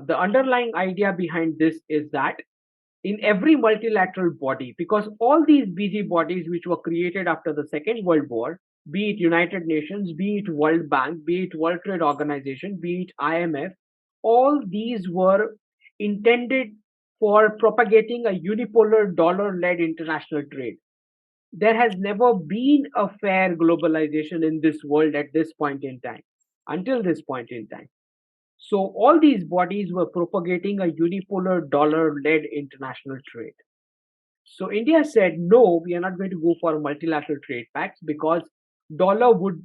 The underlying idea behind this is that in every multilateral body, because all these busy bodies which were created after the Second World War, be it United Nations, be it World Bank, be it World Trade Organization, be it IMF, all these were intended for propagating a unipolar dollar led international trade. There has never been a fair globalization in this world at this point in time, until this point in time. So all these bodies were propagating a unipolar dollar-led international trade. So India said, no, we are not going to go for multilateral trade pacts because dollar would,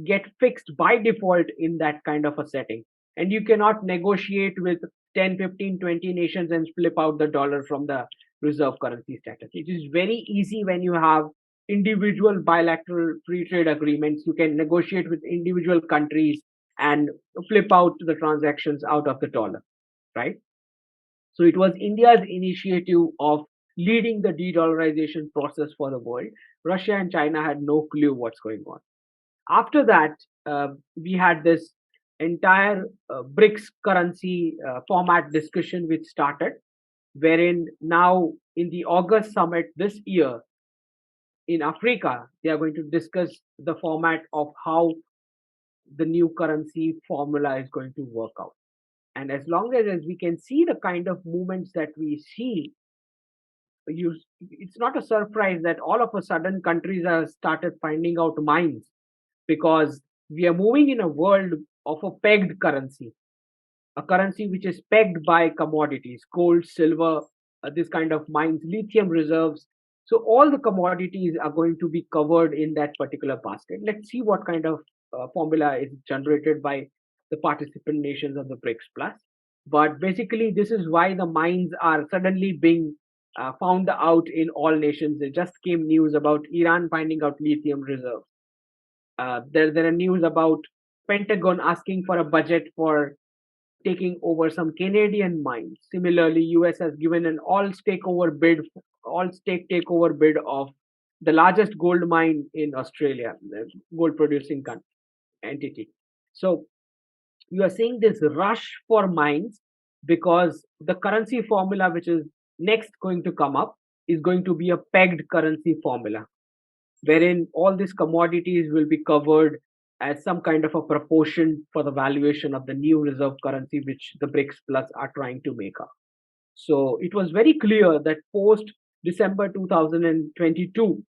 get fixed by default in that kind of a setting. And you cannot negotiate with 10, 15, 20 nations and flip out the dollar from the reserve currency status. It is very easy when you have individual bilateral free trade agreements. You can negotiate with individual countries and flip out the transactions out of the dollar, right? So it was India's initiative of leading the de-dollarization process for the world. Russia and China had no clue what's going on. After that, we had this entire BRICS currency format discussion which started, wherein now in the August summit this year in Africa, they are going to discuss the format of how the new currency formula is going to work out. And as long as we can see the kind of movements that we see, it's not a surprise that all of a sudden countries have started finding out mines, because we are moving in a world of a pegged currency, a currency which is pegged by commodities, gold, silver, this kind of mines, lithium reserves. So all the commodities are going to be covered in that particular basket. Let's see what kind of formula is generated by the participant nations of the BRICS Plus. But basically, this is why the mines are suddenly being found out in all nations. There just came news about Iran finding out lithium reserves. There are news about Pentagon asking for a budget for taking over some Canadian mines. Similarly, US has given an all stake takeover bid of the largest gold mine in Australia, the gold producing entity. So you are seeing this rush for mines because the currency formula which is next going to come up is going to be a pegged currency formula, wherein all these commodities will be covered as some kind of a proportion for the valuation of the new reserve currency which the BRICS Plus are trying to make up. So it was very clear that post December 2022,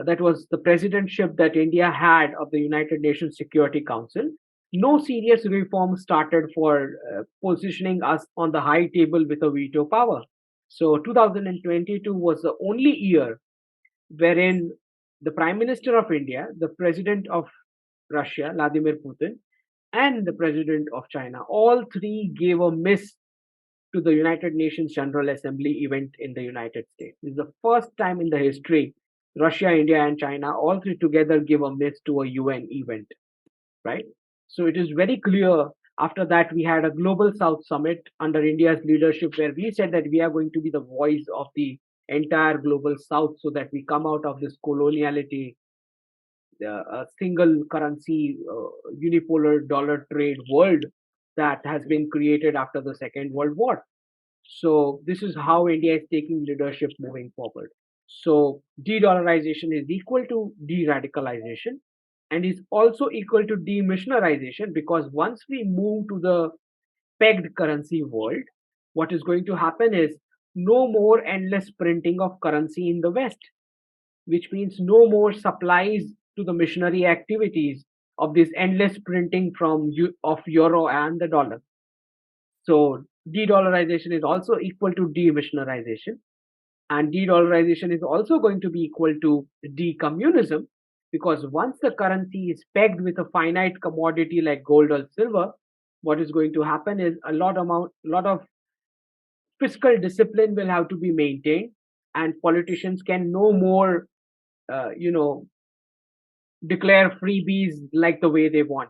that was the presidentship that India had of the United Nations Security Council, no serious reform started for positioning us on the high table with a veto power. So 2022 was the only year wherein the Prime Minister of India, the President of Russia, Vladimir Putin, and the President of China, all three gave a miss to the United Nations General Assembly event in the United States. This is the first time in the history Russia, India, and China all three together give a miss to a UN event, right? So it is very clear. After that, we had a Global South Summit under India's leadership where we said that we are going to be the voice of the entire Global South so that we come out of this coloniality, a single currency, unipolar dollar trade world that has been created after the Second World War. So this is how India is taking leadership moving forward. So de-dollarization is equal to de-radicalization and is also equal to demissionarization, because once we move to the pegged currency world, what is going to happen is no more endless printing of currency in the West, which means no more supplies to the missionary activities of this endless printing of euro and the dollar. So de-dollarization is also equal to demissionarization, and de-dollarization is also going to be equal to decommunism, because once the currency is pegged with a finite commodity like gold or silver, what is going to happen is a lot of fiscal discipline will have to be maintained, and politicians can no more, declare freebies like the way they want.